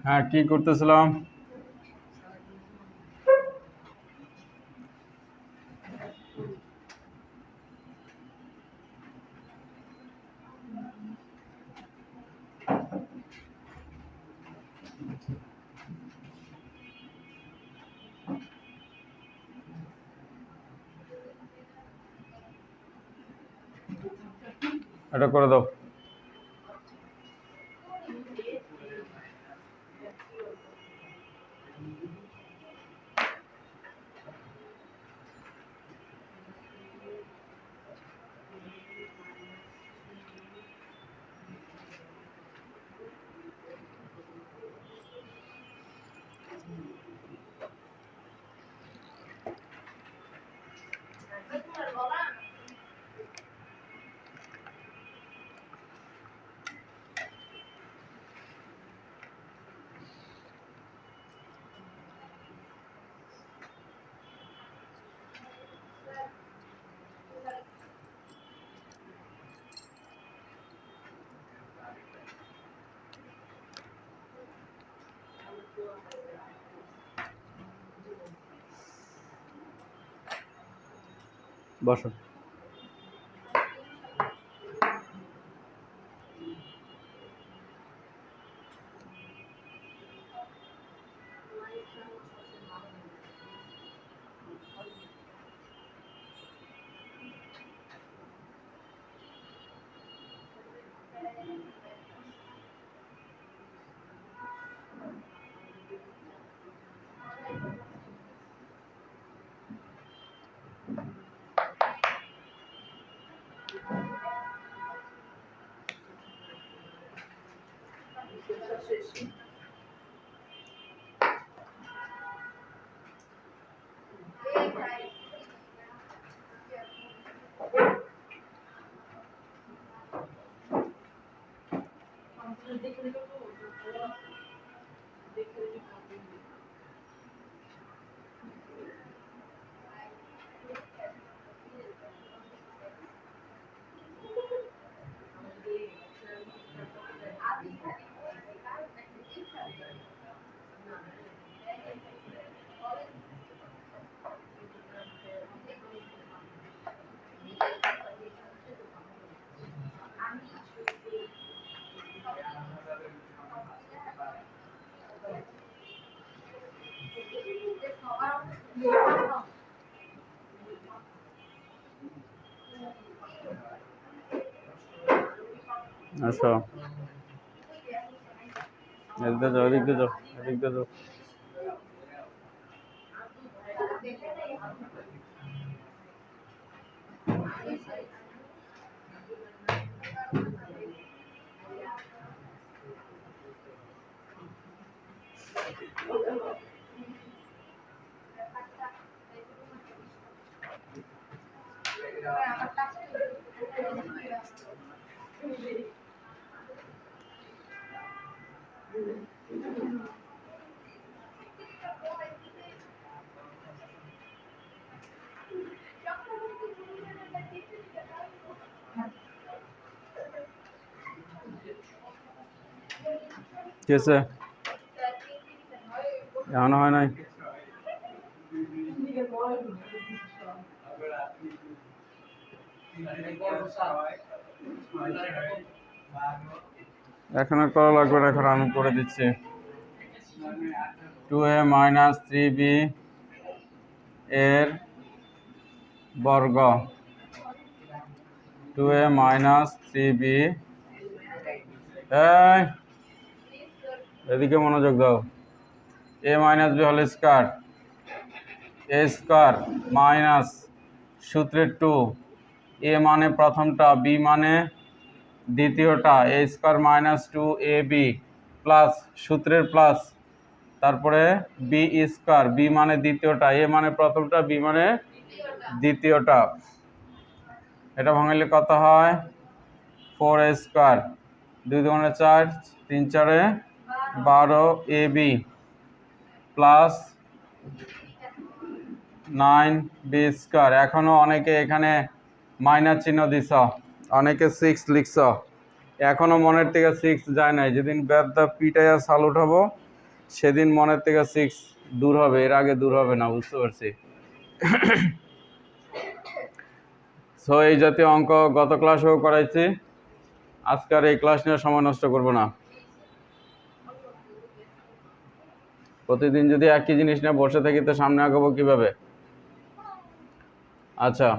হ্যাঁ, কি করতেছিলাম? এটা করে দাও। বসো। আসো, এদিকে যাও, এদিকে যাও, এদিকে যাও। কি আছে? এখনো হয় নাই? এখন আর করা লাগবে না, এখন আমি করে দিচ্ছি। 2a মাইনাস 3b এর বর্গ, 2a মাইনাস 3b, এদিকে মনোযোগ দাও। a minus b whole square, a square minus সূত্রের 2, a মানে প্রথমটা, b মানে দ্বিতীয়টা, a square minus 2ab plus সূত্রের প্লাস, তারপরে b স্কয়ার, b মানে দ্বিতীয়টা, a মানে প্রথমটা, b মানে দ্বিতীয়টা। এটা ভাঙলে কত হয়? 4a স্কয়ার, 2 দুগুণে 4, 3 4 12ab প্লাস 9b স্কয়ার। এখনো অনেকে এখানে মাইনাস চিহ্ন দিছ, অনেকে 6 লিখছ। এখনো মনের থেকে 6 যায় নাই। যেদিন ব্যাটটা পিটাইয়া সাল উঠাবো সেদিন মনের থেকে 6 দূর হবে, এর আগে দূর হবে না, বুঝতে পারছি। সো এই জাতীয় অঙ্ক গত ক্লাসেও করাইছি, আজকে আর এই ক্লাস নিয়ে সময় নষ্ট করব না। প্রতিদিন যদি একই জিনিস নিয়ে বসে থাকি তো সামনে আগাবো কিভাবে? আচ্ছা,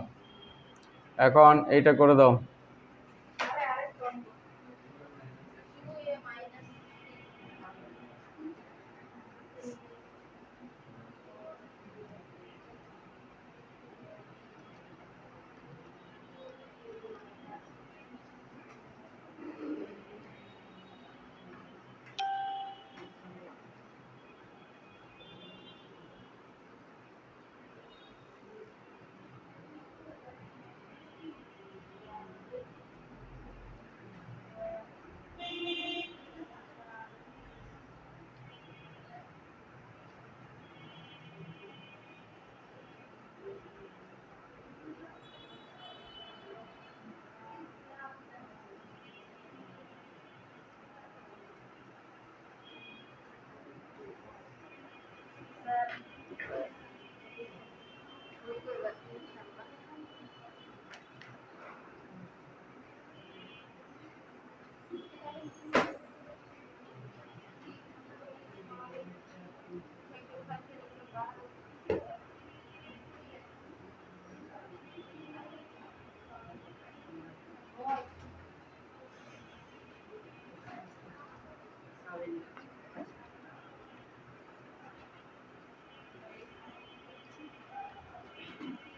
এখন এইটা করে দাও।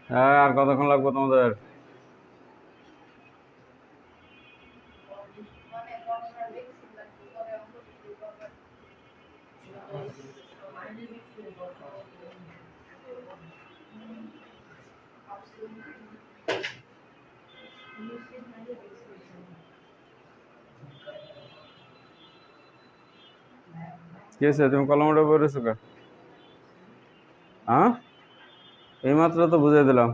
হ্যাঁ, আর কতক্ষণ লাগবে তোমাদের? কি হয়েছে, তুমি কলমটা বেরোছো কে? হ্যাঁ, এইমাত্র তো বুঝিয়ে দিলাম।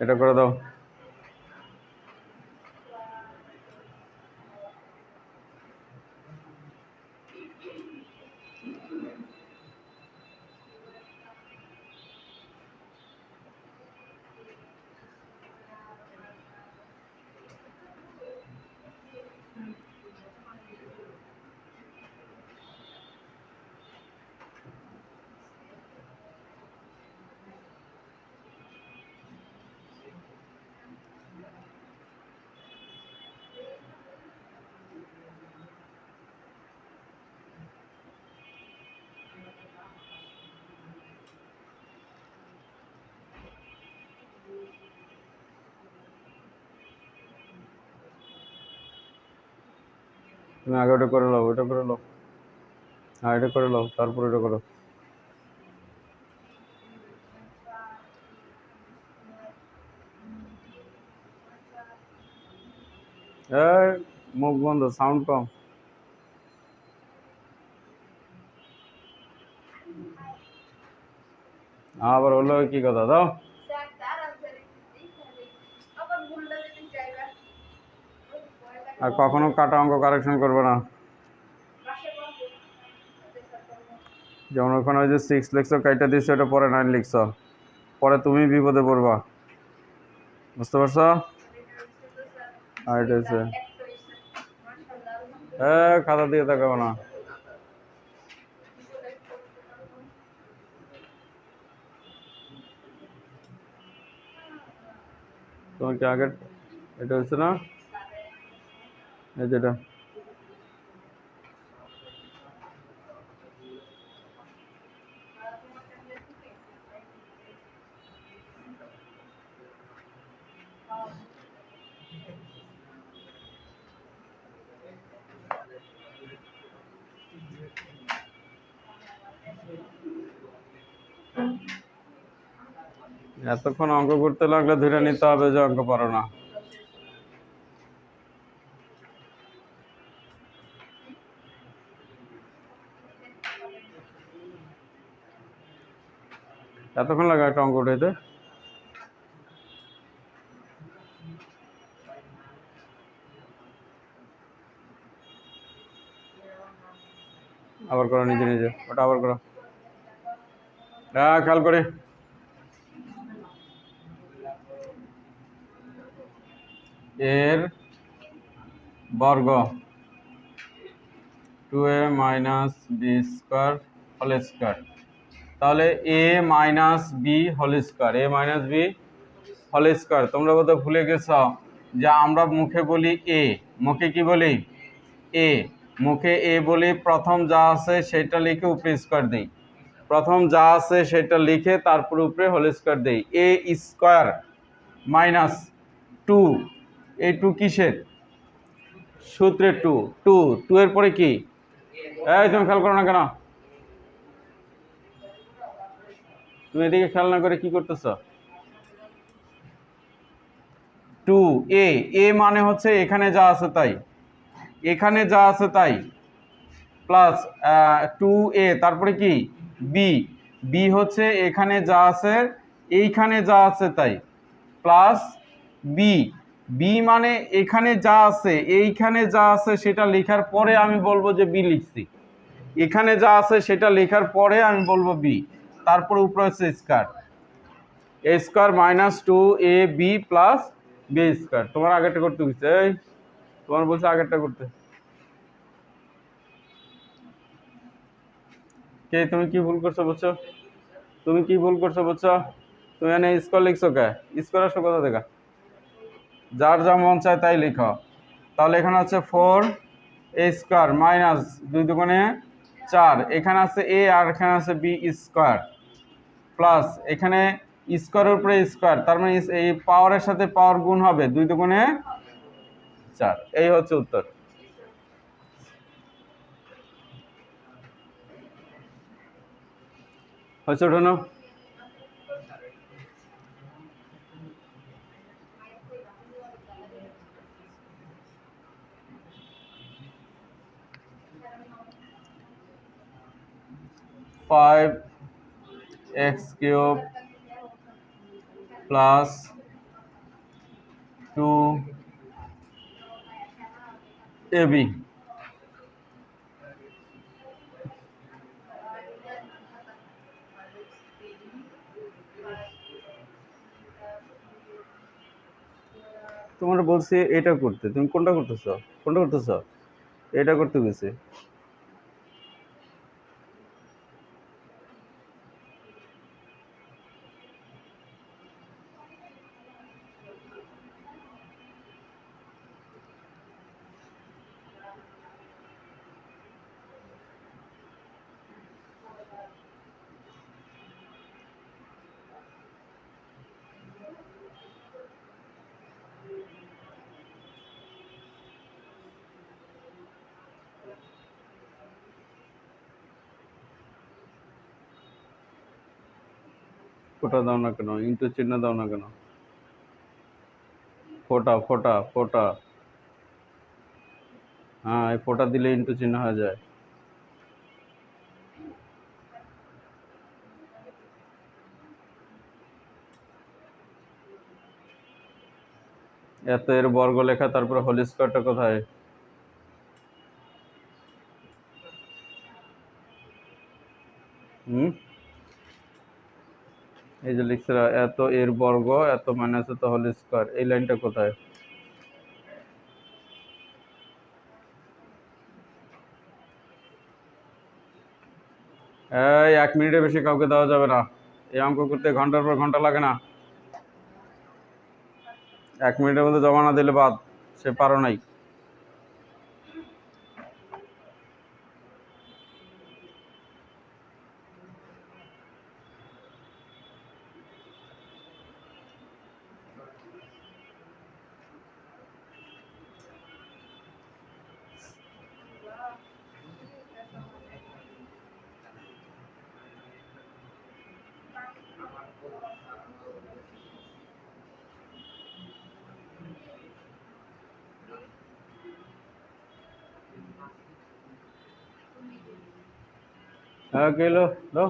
এটা করে দাও। তুমি আগে ওটা করে নাও, ওটা করে নাও। হ্যাঁ, এটা করে নাও, তারপর এটা করো। এই, মুখ বন্ধ, সাউন্ড কম। আবার হলো কি কথা, দাও। আর কখনো কাটা অঙ্ক কারেকশন করবে না। যেমন ওখানে ওই যে 6 লিখছো, কাইটা দিচ্ছ, এটা পরে 9 লিখছো, পরে তুমি বিপদে পড়বা, বুঝতে পারছো? আর এটা হচ্ছে খাতা দিয়ে তাকাবো না। তোমার কি আগের এটা হচ্ছে না, এই যেটা? এতক্ষণ অঙ্ক করতে লাগলে ধরে নিতে হবে যে অঙ্ক পারো না। এতক্ষণ লাগে একটা অঙ্ক উঠাইতে? আবার করো নিজে নিজে, ওটা আবার করো। হ্যাঁ, খেয়াল করে। এর বর্গ 2a minus B square whole square. তাহলে A minus B whole square, A minus B whole square. তোমরা বোধহয় ভুলে গেছ যে আমরা মুখে বলি এ, মুখে কি বলি? এ, মুখে এ বলি। প্রথম যা আছে সেটা লিখে উপরে স্কোয়ার দিই, প্রথম যা আছে সেটা লিখে তারপরে উপরে হোল স্কোয়ার দিই। এ স্কোয়ার মাইনাস 2, এই 2 কিসের? সূত্রে 2, 2 এর পরে কি? এই তুমি খেয়াল করো না কেন? তুমি এদিকে খেয়াল না করে কি করতেছ? 2a, এ মানে হচ্ছে এখানে যা আছে তাই, এখানে যা আছে তাই, প্লাস 2a, তারপরে কি? বি, বি হচ্ছে এখানে যা আছে এইখানে যা আছে তাই, প্লাস বি, বি মানে এখানে যা আছে এইখানে যা আছে সেটা লেখার পরে আমি বলবো যে বি লিখছি, এখানে যা আছে সেটা লেখার পরে আমি বলবো বি, তারপরে উপরে হচ্ছে square, A square minus 2ab plus B square. তোমার আগেরটা করতে হচ্ছে, এই তোমার বলছে আগেরটা করতে। কে তুমি কি ভুল করছো বুঝছো? তুমি কি ভুল করছো বুঝছো? তুমি এখানে স্কোয়ার লিখছো কে? স্কোয়ার আসো কোথা থেকে? যার যা মন চায় তাই লিখো। তাহলে এখানে হচ্ছে 4a স্কোয়ার মাইনাস 2 দুগুণে 4, এখানে আছে a আর এখানে আছে বি স্কোয়ার, প্লাস এখানে স্কোয়ারের উপরে স্কোয়ার, তার মানে এই পাওয়ারের সাথে পাওয়ার গুণ হবে, 2 দুগুণে 4। এই হচ্ছে উত্তর। হচ্ছে ওঠানো। Five x cube plus 2ab। তোমার বলছি এটা করতে, তুমি কোনটা করতেছ? কোনটা করতেছ? এটা করতে গেছে। ফোটা দাও না কেন? ইন্টু চিহ্ন দাও না কেন? ফোটা ফোটা ফোটা, হ্যাঁ এই ফোটা দিলে ইন্টু চিহ্ন হয়ে যায়। এত এর বর্গ লেখা, তারপরে হোল স্কয়ারটা কোথায়? হুম, এই যে লিখছে এত এর বর্গ এত মাইনাস এত হোল স্কয়ার, এই লাইনটা কোথায়? এই 1 মিনিটের বেশি কাউকে দেওয়া যাবে না। এই অঙ্ক করতে ঘন্টার পর ঘন্টা লাগে না। 1 মিনিটের মধ্যে জমা না দিলে বাদ, সে পারো নাই। হ্যাঁ গেল দাও।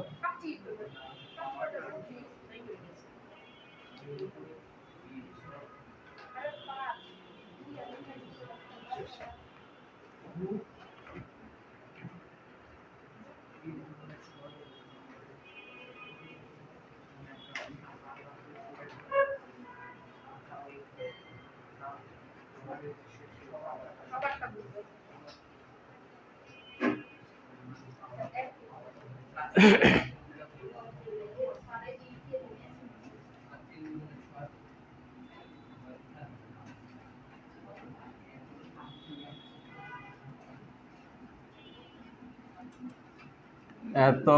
এত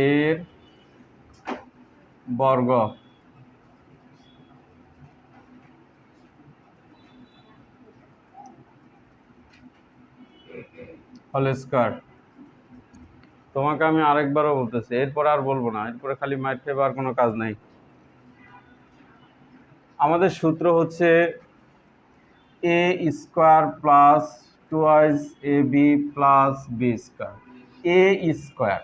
এর বর্গ হোল স্কয়ার। তোমাকে আমি আরেকবারও বলতেছি, এরপর আর বলবো না, এরপরে খালি মাইর খেয়ে আর কোনো কাজ নাই। আমাদের সূত্র হচ্ছে A square plus 2ab plus B square. A square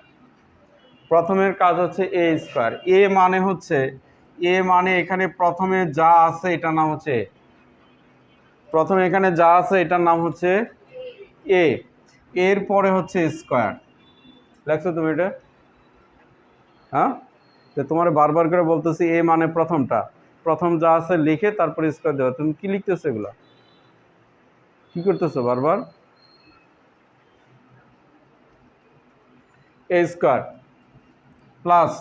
প্রথমের কাজ হচ্ছে এ স্কয়ার। এ মানে হচ্ছে, এ মানে এখানে প্রথমে যা আছে এটার নাম হচ্ছে, প্রথমে এখানে যা আছে এটার নাম হচ্ছে এ, এর পরে হচ্ছে স্কয়ার। লেখছো তুমি এটা? হ্যাঁ, তো তোমার বারবার করে বলতেছি এ মানে প্রথমটা, প্রথম যা আছে লিখে তারপরে স্কয়ার দেওয়া। তুমি কি লিখতেছো, এগুলা কি করতেছো বারবার? এ স্কয়ার প্লাস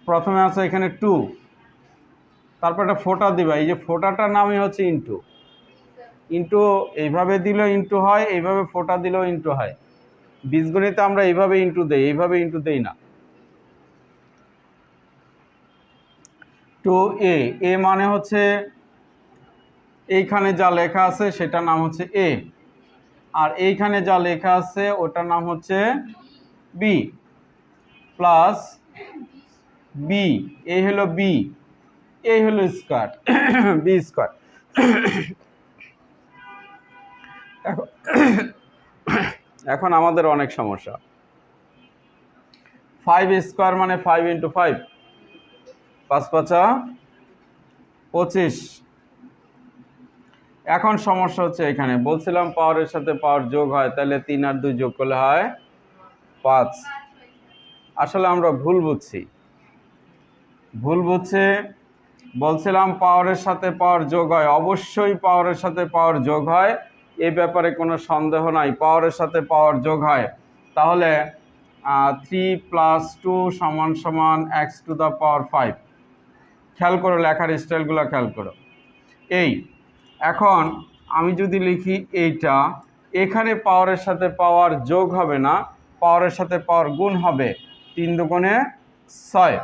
প্রথমে আছে এখানে 2, তারপর একটা ফোঁটা দিবা, এই যে ফোঁটাটার নামই হচ্ছে ইন্টু। ইন্টু এইভাবে দিলেও ইন্টু হয়, এইভাবে ফোঁটা দিলেও ইন্টু হয়। বীজগণিতে আমরা এইভাবে ইন্টু দেই, এইভাবে ইন্টু দেই না। টু এ, এ মানে হচ্ছে এইখানে যা লেখা আছে সেটার নাম হচ্ছে এ, আর এইখানে যা লেখা আছে ওটার নাম হচ্ছে বি, প্লাস বি, এই হলো বি, এই হলো স্কয়ার, বি স্কয়ার। এখন আমাদের অনেক সমস্যা। 5 স্কয়ার মানে 5 ইন্টু 5, 5 5 25। এখন সমস্যা হচ্ছে এখানে বলছিলাম পাওয়ারের সাথে পাওয়ার যোগ হয়, তাহলে 3 আর 2 যোগ করলে হয় 5। আসলে আমরা ভুল বুঝছি, ভুল বুঝছে। বলছিলাম পাওয়ারের সাথে পাওয়ার যোগ হয়, অবশ্যই পাওয়ারের সাথে পাওয়ার যোগ হয়, এই ব্যাপারে কোনো সন্দেহ নাই, পাওয়ারের সাথে পাওয়ার যোগ হয়। তাহলে 3 + 2 = x⁵। খেয়াল করো, লেখার স্টাইলগুলো খেয়াল করো। এই এখন আমি যদি লিখি এইটা, এখানে পাওয়ারের সাথে পাওয়ার যোগ হবে না, পাওয়ারের সাথে পাওয়ার গুণ হবে। 3 দুগুণে 6,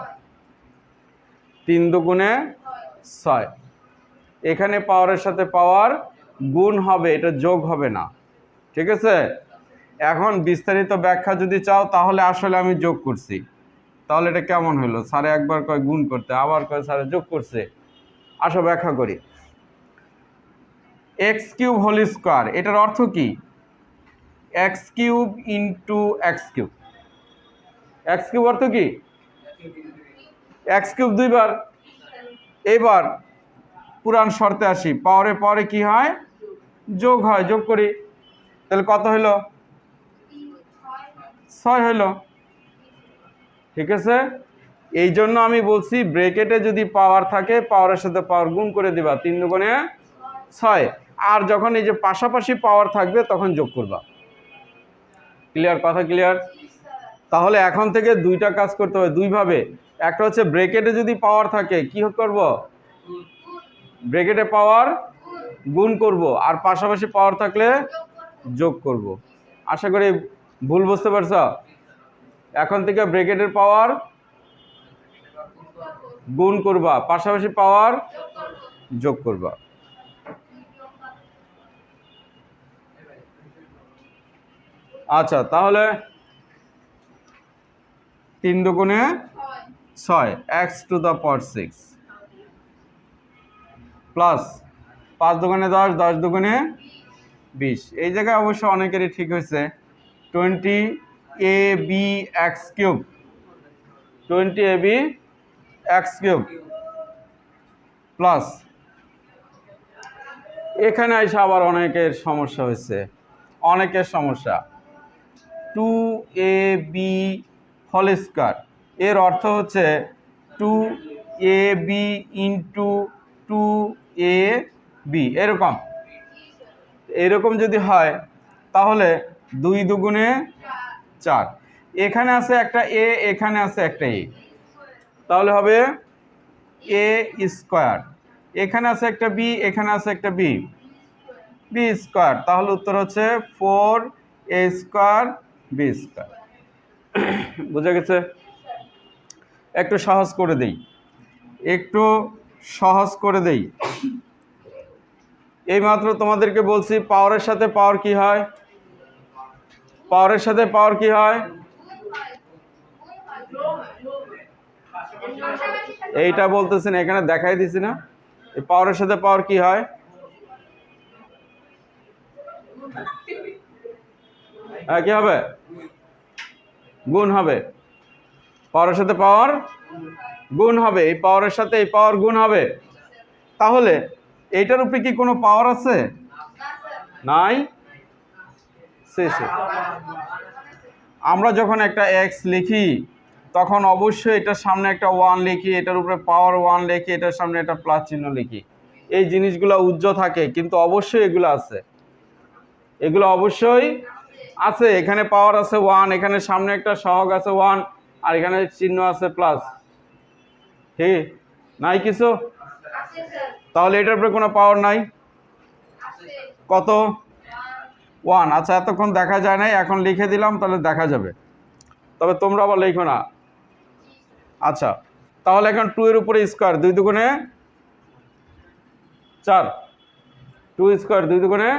3 দুগুণে 6। এখানে পাওয়ারের সাথে পাওয়ার গুণ হবে, এটা যোগ হবে না, ঠিক আছে? এখন বিস্তারিত ব্যাখ্যা যদি চাও তাহলে আসলে আমি যোগ করছি, তাহলে এটা কেমন হলো? স্যারে একবার কয় গুণ করতে, আবার কয় স্যারে যোগ করছে। আসো ব্যাখ্যা করি। x³ হোল স্কয়ার, এটার অর্থ কি? x³ into x³। x³ অর্থ কি? x³ 2 বার। এবার পুরান শর্তে আসি, পাওয়ারে পাওয়ারে কি হয়? যোগ হয়, যোগ করি। তাহলে কত হলো? 6 হলো, ঠিক আছে? এই জন্য আমি বলছি ব্র্যাকেটে যদি পাওয়ার থাকে পাওয়ারের সাথে পাওয়ার গুণ করে দিবা, 3 দুগুণে 6। আর যখন এই যে পাশাপাশি পাওয়ার থাকবে তখন যোগ করবা। ক্লিয়ার? কথা ক্লিয়ার? তাহলে এখন থেকে দুইটা কাজ করতে হবে দুইভাবে। একটা হচ্ছে ব্র্যাকেটে যদি পাওয়ার থাকে কি করব? ব্র্যাকেটে পাওয়ার গুণ করব, আর পাশাপাশি পাওয়ার থাকলে যোগ করব। আশা করি ভুল বুঝতে পারছ? এখন থেকে ব্র্যাকেটের পাওয়ার গুণ করবা, পাশাপাশি পাওয়ার যোগ করবা। আচ্ছা, তাহলে 3 দুগুণে 6, x⁵, প্লাস 5 দুগুণে 10, 10 দুগুণে 20। এই জায়গায় অবশ্য অনেকেরই ঠিক হয়েছে, 20 ab x cube 20ab x cube plus এখানে এসে আবার অনেকের সমস্যা হয়েছে, অনেকের সমস্যা 2ab হোল স্কয়ার, এর অর্থ হচ্ছে 2ab ইন্টু 2ab এরকম যদি হয় তাহলে 2 দুগুণে 4, এখানে আছে একটা এ, এখানে আছে একটা এ, তাহলে হবে এ স্কয়ার, এখানে আছে একটা বি, এখানে আছে একটা বি, বি স্কয়ার, তাহলে উত্তর হচ্ছে 4a স্কয়ার বি স্কয়ার। বুঝা গেছে? একটু সহজ করে দেই, একটু সহজ করে দেই। এইমাত্র তোমাদেরকে বলছি পাওয়ারের সাথে পাওয়ার কি হয়, পাওয়ারের সাথে পাওয়ার কি হয়, এইটা বলতেছেন, এখানে দেখাই দিছি না, এই পাওয়ারের সাথে পাওয়ার কি হয়, হ্যাঁ কি হবে, গুণ হবে, পাওয়ারের সাথে পাওয়ার গুণ হবে, এই পাওয়ারের সাথে এই পাওয়ার গুণ হবে। তাহলে এইটার উপরে কি কোনো পাওয়ার আছে? নাই। আমরা যখন একটা x লিখি তখন অবশ্যই এটার সামনে একটা 1 লিখি, এটার উপরে পাওয়ার 1 লিখি, এটার সামনে একটা প্লাস চিহ্ন লিখি। এই জিনিসগুলো উজ্জ্বল থাকে, কিন্তু অবশ্যই এগুলো আছে, এগুলো অবশ্যই আছে। এখানে পাওয়ার আছে 1, এখানে সামনে একটা সহগ আছে 1, আর এখানে চিহ্ন আছে প্লাস, ঠিক নাই কিছু? তাহলে এটার উপরে কোনো পাওয়ার নাই, কত? 1। আচ্ছা, এতক্ষণ দেখা যায় নাই, এখন লিখে দিলাম, তাহলে দেখা যাবে, তবে তোমরা আবার লিখো না। আচ্ছা, তাহলে এখন 2 এর উপরে স্কয়ার, 2 দুগুণে 4, 2 স্কয়ার 2 দুগুণে,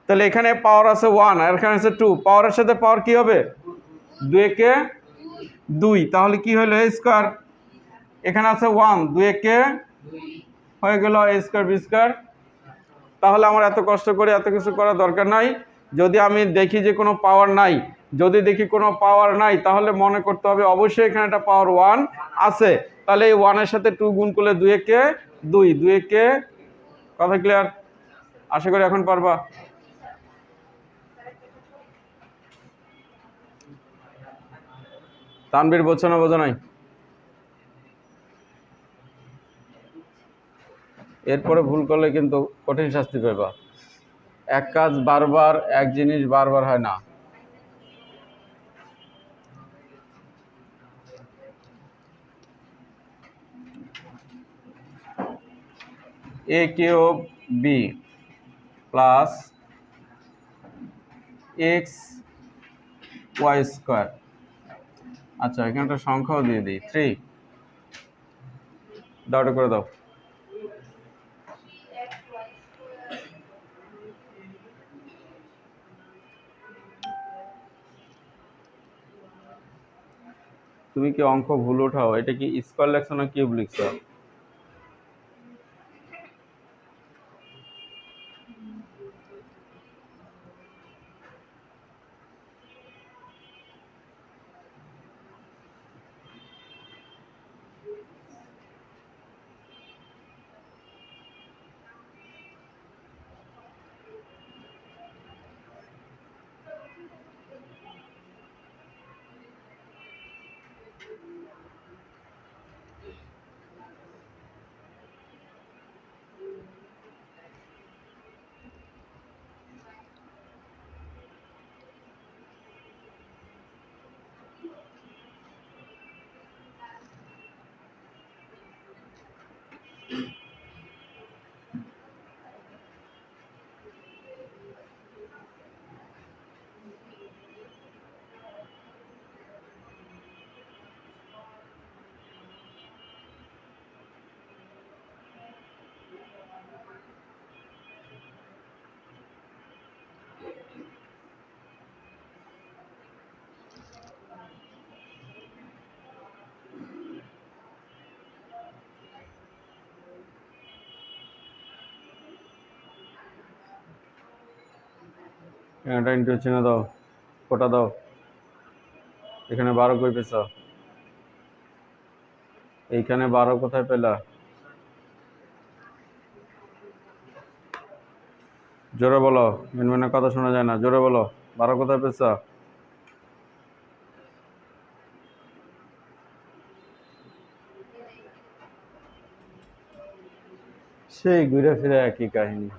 তাহলে এখানে পাওয়ার আছে 1 আর এখানে আছে 2, পাওয়ারের সাথে পাওয়ার কি হবে, 2 একে 2, তাহলে কি হলো a স্কয়ার, এখানে আছে 1, 2 একে হয়ে গেল a স্কয়ার বি স্কয়ার। তাহলে আমার এত কষ্ট করে এত কিছু করার দরকার নাই। যদি আমি দেখি যে কোনো পাওয়ার নাই, যদি দেখি কোনো পাওয়ার নাই, তাহলে মনে করতে হবে অবশ্যই এখানে একটা পাওয়ার 1 আছে। তাহলে এই 1 এর সাথে 2 গুণ করলে 2 একে 2, 2 একে, কথা ক্লিয়ার? আশা করি এখন পারবা। তানবীর বোঝো না, বোঝো নাই? এরপরে ভুল করলে কিন্তু কঠিন শাস্তি পাবা। এক কাজ বারবার, এক জিনিস বারবার হয় না। a cube B plus X Y square. আচ্ছা, এখানে একটা সংখ্যাও দিয়ে দিই, 3, দাওটা করে দাও। তুমি কি অঙ্ক ভুল উঠাও? এটা কি স্কয়ার লিখছো না কিউব লিখছো? এটা ইন্টু চিহ্ন দাও। কোটা দাও। এখানে 12 কই পেছ? এইখানে 12 কোথায় পেলা? জোরে বলো, মিনমিনের কথা শোনা যায় না, জোরে বলো, 12 কোথায় পেছ? সেই ঘুরে ফিরে একই কাহিনী।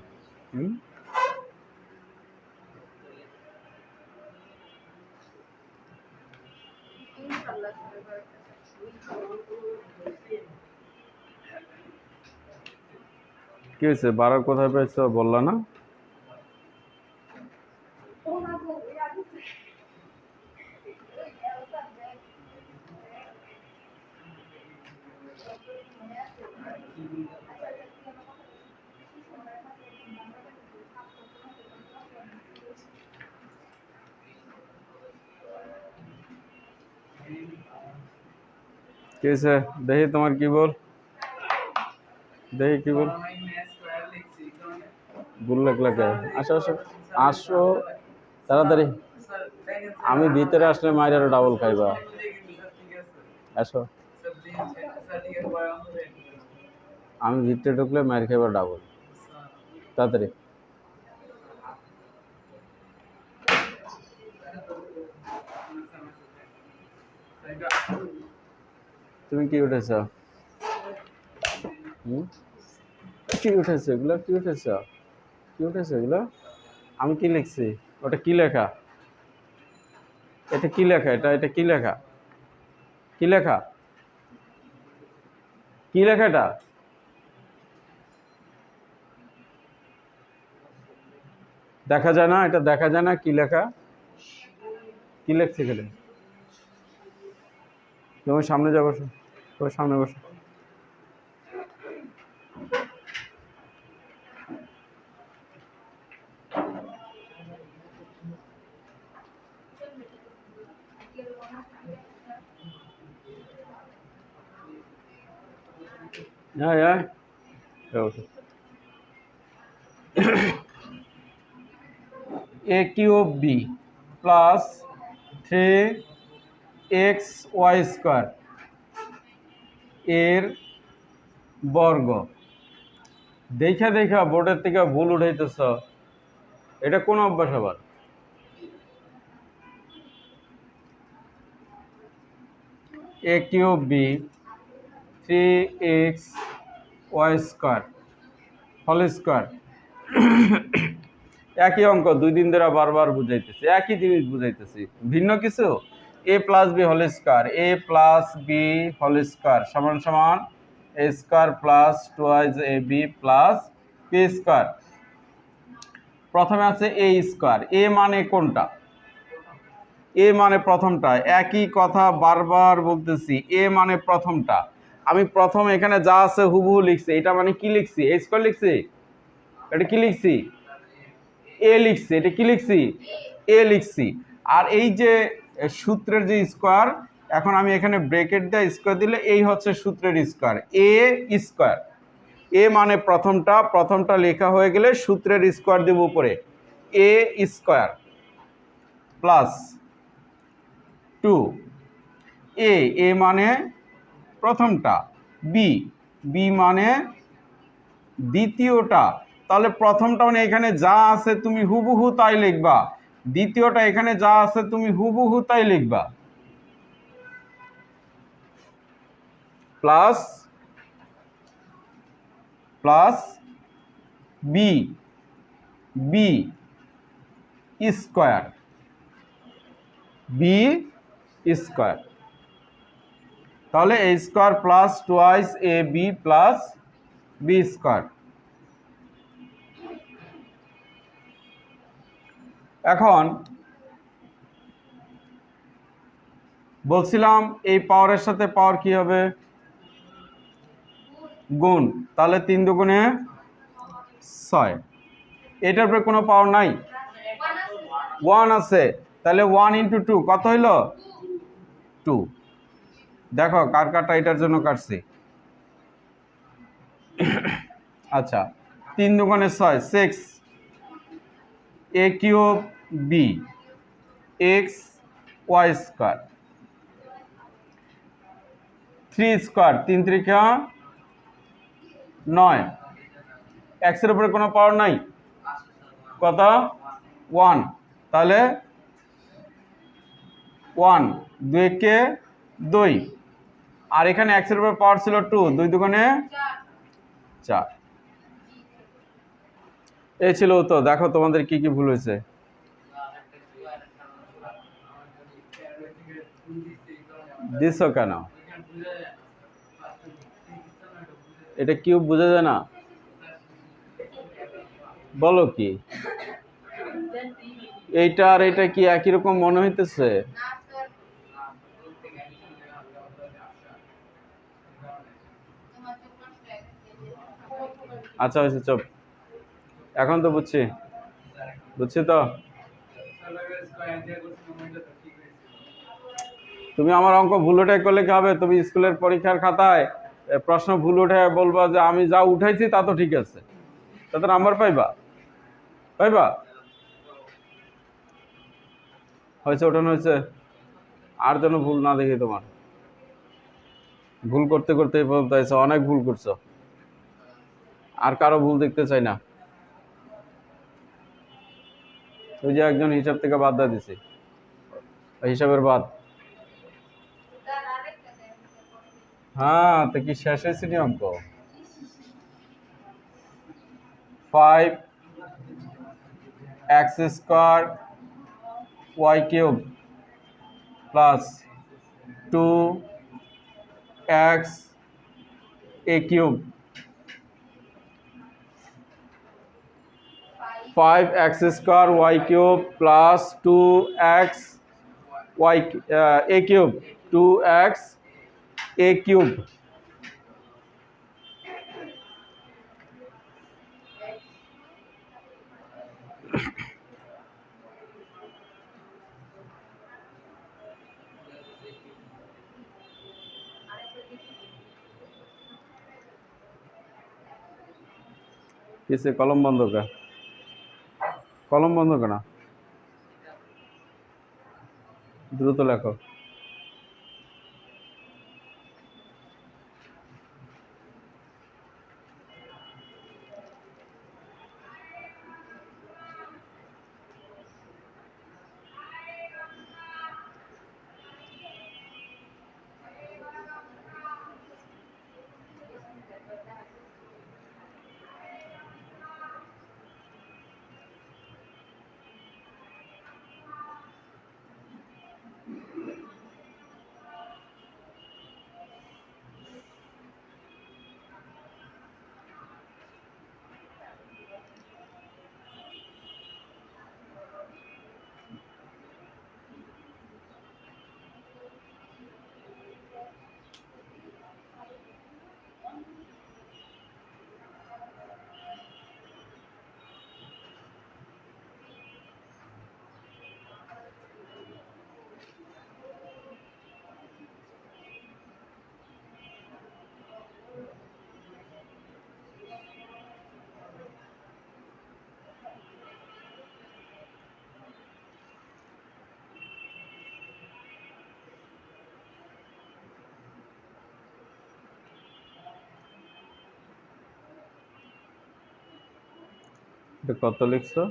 কি হয়েছে, 12 কোথায় পেয়েছ বললা না? কি হয়েছে দেখি, তোমার কি বল, দেখি কি বল। ভুল লাগলা কে? আসো আসো আসো তাড়াতাড়ি। আমি ভিতরে আসলে মায়ের আরো ডাবল খাইবা। আসো, আমি ভিতরে ঢুকলে মায়ের খাইবা ডাবল। তাড়াতাড়ি। তুমি কি উঠেছ? কি উঠেছে এগুলো? কি উঠেছ? কি উঠেছে এগুলো? আমি কি লিখছি? ওটা কি লেখা? এটা কি লেখা? এটা কি লেখা? কি লেখা? কি লেখা এটা? দেখা যায় না? এটা দেখা যায় না? কি লেখা? কি লেখছে এখানে? তোমার সামনে যা, বসো, তোমার সামনে বসো। হ্যাঁ হ্যাঁ, A cube B plus 3xy square এর বর্গ। দেখা দেখা বোর্ডের থেকে ভুল উঠাইতেছ, এটা কোন অভ্যাস আবার? A cube B 3xy square whole square. একই অঙ্ক, 2 দিন ধরে বারবার বুঝাইতেছি, একই জিনিস বুঝাইতেছি, ভিন্ন কিছু। A plus B whole square, A plus B whole square সমান সমান A square plus 2ab plus B square. প্রথমে আছে এ স্কোয়ার, এ মানে কোনটা? এ মানে প্রথমটা, একই কথা বারবার বলতেছি, এ মানে প্রথমটা। আমি প্রথম এখানে যা আছে হুবহু লিখছি, এটা মানে কি লিখছি? এ স্কোয়ার লিখছি। এটা কি লিখছি? এ লিখছি। এটা কি লিখছি? এ লিখছি। আর এই যে সূত্রের যে স্কোয়ার, এখন আমি এখানে ব্রেকেট দিয়ে স্কোয়ার দিলে এই হচ্ছে সূত্রের স্কোয়ার, এ স্কোয়ার। এ মানে প্রথমটা লেখা হয়ে গেলে সূত্রের স্কোয়ার দেব উপরে, এ স্কোয়ার প্লাস 2 এ মানে প্রথমটা, বি মানে দ্বিতীয়টা। তাহলে প্রথমটা মানে এখানে যা আছে তুমি হুবহু তাই লিখবা, দ্বিতীয়টা এখানে যা আছে তুমি হুবহু তাই লিখবা, plus plus B square, B square. তাহলে A square plus twice A B plus B square. এখন বলছিলাম এই পাওয়ারের সাথে পাওয়ার কি হবে? গুণ। তাহলে 3 দুগুণে 6। এটার উপরে কোনো পাওয়ার নাই, 1 আছে। তাহলে 1 × 2 কত হইল? 2। দেখো কার কাটা এটার জন্য কাটছি। আচ্ছা, 3 দুগুণে 6, 6 A cube B X Y square, 3 square 3 ত্রিকা 9, এক্সের উপরে কোনো পাওয়ার নাই, কত 1, তাহলে 1 2 কে 2, আর এখানে এক্সের উপরে পাওয়ার ছিল 2, 2 দুগুণে 4। এই ছিল উত্তর। দেখো তোমাদের কি কি ভুল হয়েছে। দিছো কেন? এটা কিউব বোঝা যায় না? বলো কি এইটা আর এটা কি একই রকম মনে হইতেছে? আচ্ছা হয়েছে, চুপ। এখন তো বুঝছি, বুঝছি তো। তুমি আমার অঙ্ক ভুল উঠে করলে কি হবে? তুমি স্কুলের পরীক্ষার খাতায় প্রশ্ন ভুল উঠে বলবা যে আমি যা উঠাইছি তা তো ঠিক আছে, তাতে নাম্বার পাইবা? পাইবা? হয়েছে, ওঠানো হয়েছে। আর যেন ভুল না দেখি তোমার। ভুল করতে করতে এই পর্যন্ত হয়েছে, অনেক ভুল করছো। আর কারো ভুল দেখতে চাই না। ওই যে একজন হিসাব থেকে বাদ দিয়ে দিছি, হিসাবের বাদ। হ্যাঁ, তো কি শেষ হয়েছে নি অঙ্ক? 5x square Y cube plus 2x A cube, 5x square Y cube plus 2x Y A cube, 2x A cube. কিসে কলম বন্ধ কা? কলম বন্ধ কেন? দ্রুত লেখো। এটা কত লিখছো?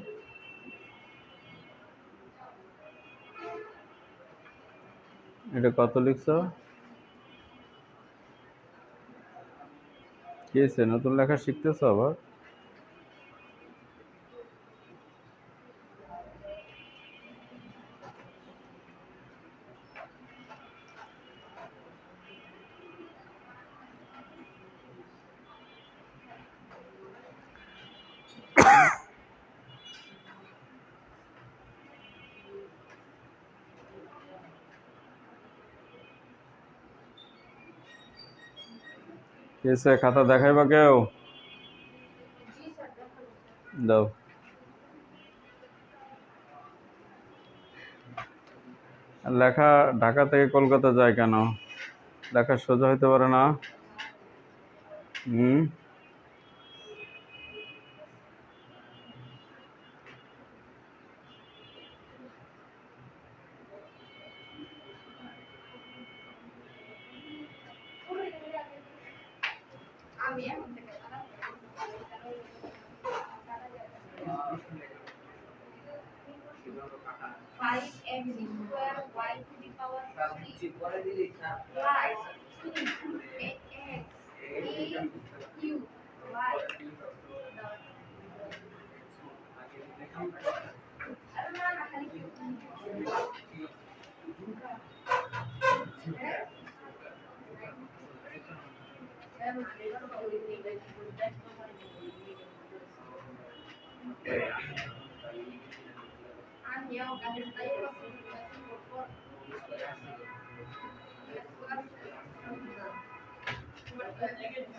এটা কত লিখছো? কি হয়েছে, নতুন লেখা শিখতেছো আবার? কি হয়েছে, খাতা দেখাইবা কেউ? দাও। লেখা ঢাকা থেকে কলকাতা যায় কেন? লেখা সোজা হইতে পারে না? হুম,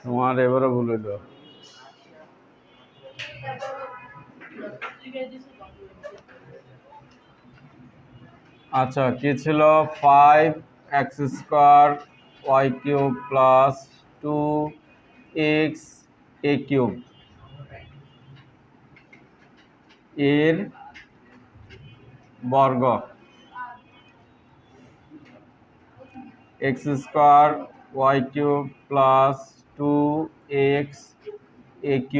তোমার এবারে ভুল হইল। আচ্ছা, কি ছিল? 5x² y³ প্লাস 2xa³ এর বর্গ। x² plus 2xa³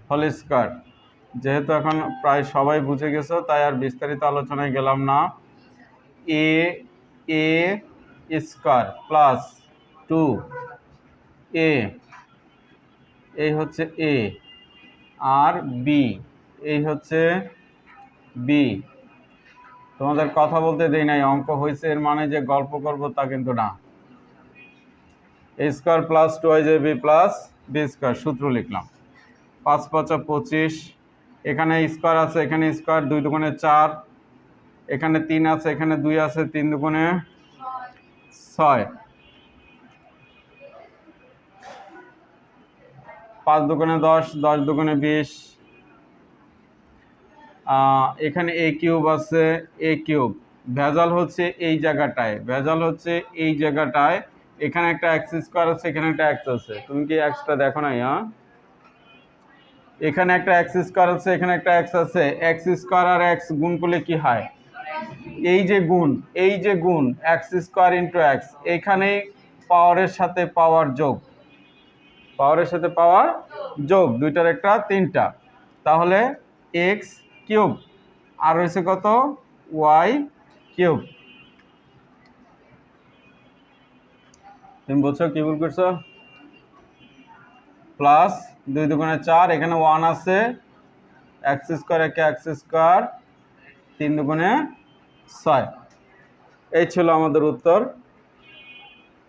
whole square. যেহেতু এখন প্রায় সবাই বুঝে গেছো, তাই আর বিস্তারিত আলোচনায় গেলাম না। a² প্লাস 2a, এই হচ্ছে a, আর b, এই হচ্ছে b। তোমাদের কথা বলতে দেই নাই, অঙ্ক হয়েছে, এর মানে যে গল্প করব তা কিন্তু না। a² plus 2ab plus b², সূত্র লিখলাম। 5 5 25, এখানে স্কয়ার আছে, এখানে স্কয়ার, 2 দুগুণে 4, এখানে 3 আছে, এখানে 2 আছে, 3 দুগুণে 6, 5 দুগুণে 10, 10 দুগুণে 20, এখানে a³ আছে, a³ ভেজাল হচ্ছে এই জায়গাটায়, ভেজাল হচ্ছে এই জায়গাটায়। এখানে একটা x² আছে, এখানে একটা x আছে। তুমি কি xটা দেখো নাই? এখানে একটা x² আছে, এখানে একটা x আছে। x² আর x গুণ করলে কি হয়? এই যে গুণ, এই যে গুণ, x² ইন্টু x, এখানেই পাওয়ারের সাথে পাওয়ার যোগ, পাওয়ারের সাথে পাওয়ার যোগ, দুইটার একটা তিনটা। তাহলে x³ আর হয়েছে কত? y³। তুমি বলছো কি ভুল করছো? প্লাস 2 দুগুণে 4, এখানে 1 আছে, x² একে x², 3 দুগুণে 6। এই ছিল আমাদের উত্তর।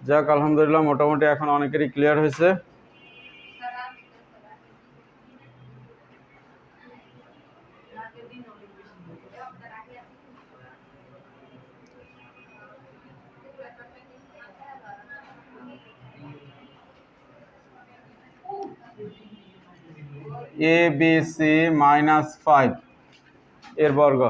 যাক, আলহামদুলিল্লাহ, মোটামুটি এখন অনেকেরই ক্লিয়ার হয়েছে। ABC - 5 এর বর্গ।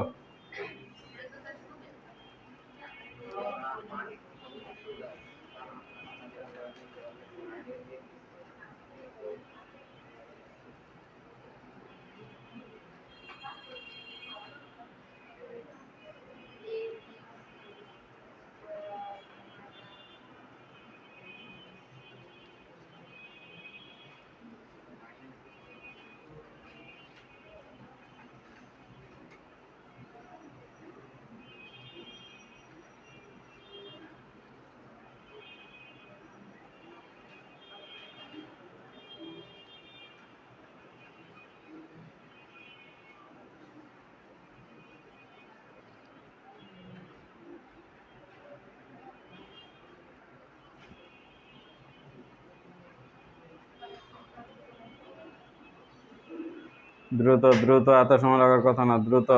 দ্রুত দ্রুত, এত সময় লাগার কথা না, দ্রুত।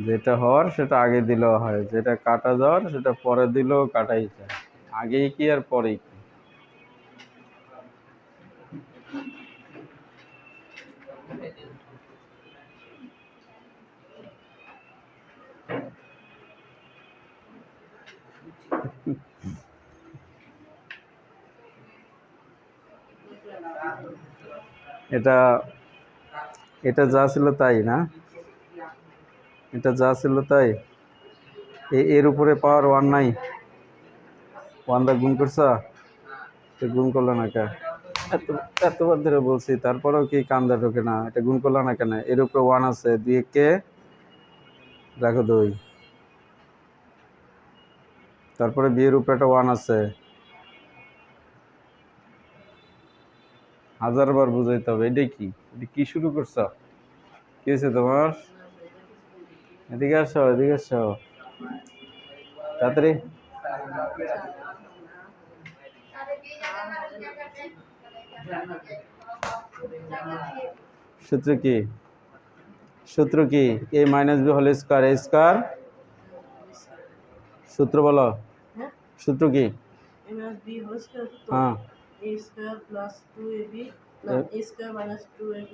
যেটা হওয়ার সেটা আগে দিলেও হয়, যেটা কাটা যাওয়ার সেটা পরে দিলেও কাটাই যায়। আগেই কি আর পরেই কি? এটা এটা যা ছিল তাই না, এটা যা ছিল তাই। এর উপরে পাওয়ার 1 নাই, 1 দা গুণ করছ, তো গুণ করলো না কেন? এতবার ধরে বলছি তারপরেও কি কান্দা ঢোকে না? এটা গুণ করলো না কেন? এর উপরে 1 আছে, 2 কে রাখো 2, তারপরে বিয়ের উপরে একটা 1 আছে। 1000বার বুঝাইতে হবে। এটা কি, এটা কি শুরু করছ? কি হয়েছে তোমার? এদিকে আসো, এদিকে আসো তাড়াতাড়ি। সূত্র কি? সূত্র কি? a minus B whole square, a square. সূত্র বলো, সূত্র কি? a minus b whole square to হ্যাঁ, a square plus 2ab no a square minus 2ab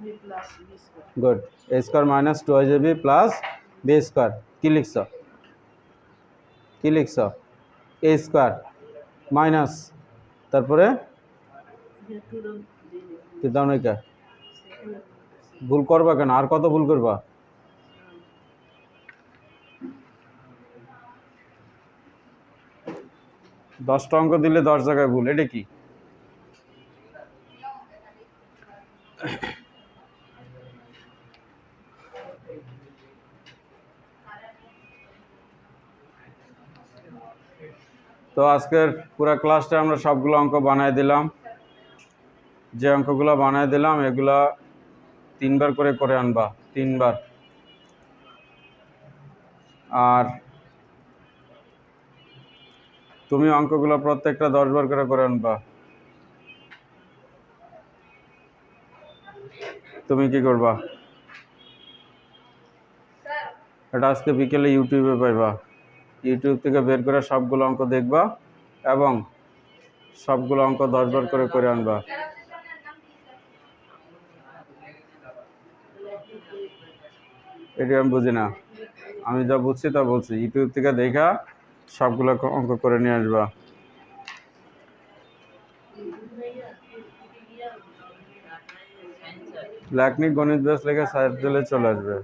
b plus b square. Good. a square minus 2ab plus b square. কি লিখছ? কি লিখছ? a square minus, তারপরে Here 2 down কি দাও নাকি? second ভুল করবা কেন? আর কত ভুল করবা? 10টা অঙ্ক দিলে 10 জায়গায় ভুল, এটা কি? তো আজকের পুরো ক্লাসটা আমরা সবগুলো অঙ্ক বানায় দিলাম। যে অঙ্কগুলো বানায় দিলাম এগুলা 3বার করে করে আনবা, 3বার। আর তুমি অঙ্কগুলো প্রত্যেকটা 10বার করে করে আনবা। তুমি কি করবা? এটা আজকে বিকেলে ইউটিউবে পাইবা। ইউটিউব থেকে বের করে সবগুলো অঙ্ক দেখবা এবং সবগুলো অঙ্ক 10বার করে করে আনবা। এটা আমি বুঝি না, আমি যা বুঝছি তা বলছি। ইউটিউব থেকে দেখা সবগুলো অঙ্ক করে নিয়ে আসবা। লেখনি গণিত ব্যাস লেখা সাইড দিলে চলে আসবে।